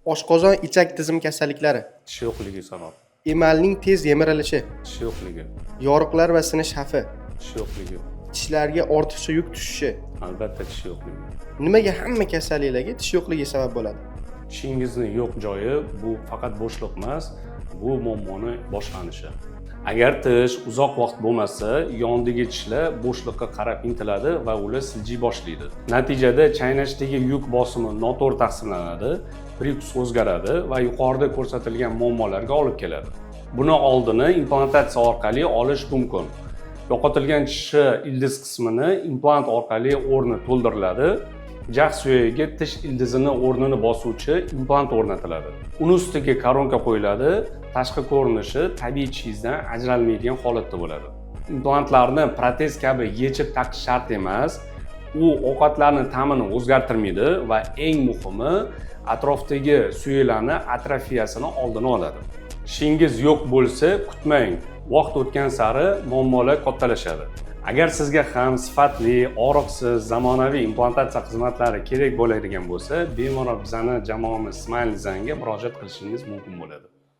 Oshqozon ichak tizim kasalliklari, tish yo'qligi sabab, emalning tez yemirilishi, tish yo'qligi, yoriqlar va sinish xavfi, tish yo'qligi, tishlarga ortiqcha yuk tushishi. albatta tish yo'qligi. Nimaga hamma kasalliklarga tish yo'qligi sabab bo'ladi? Tishingizni yo'q joyi bu faqat bo'shliq emas, bu muammoni boshlanishi. Agar tish uzoq vaqt bo'lmasa, yondagi tishlar bo'shliqqa qarab intiladi va ular siljiy boshlaydi. Natijada chaynashdagi yuk bosimi noto'g'ri taqsimlanadi, prikus o'zgaradi va yuqorida ko'rsatilgan muammolarga olib keladi. Buni oldini implantatsiya orqali olish mumkin. Yo'qotilgan tishi ildiz qismini implant orqali o'rni to'ldiriladi. Jag' suyagiga tish ildizini o'rnini bosuvchi implant o'rnatiladi. Uni ustiga koronka qo'yiladi. Tashqi ko'rinishi tabiiy tishingizdan ajralmaydigan holatda bo'ladi. Implantlarni protez kabi yechib taqish shart emas. U ovqatlarning ta'mini o'zgartirmaydi va eng muhimi, atrofdagi suyaklarning atrofiyasini oldini oladi. Tishingiz yo'q bo'lsa, kutmang. Vaqt o'tgan sari muammolar kattalashadi. Agar sizga ham sifatli, og'riqsiz, zamonaviy implantatsiya xizmatlari kerak bo'ladigan bo'lsa, bemalol bizning jamoamiz Smile Designga murojaat qilishingiz mumkin bo'ladi.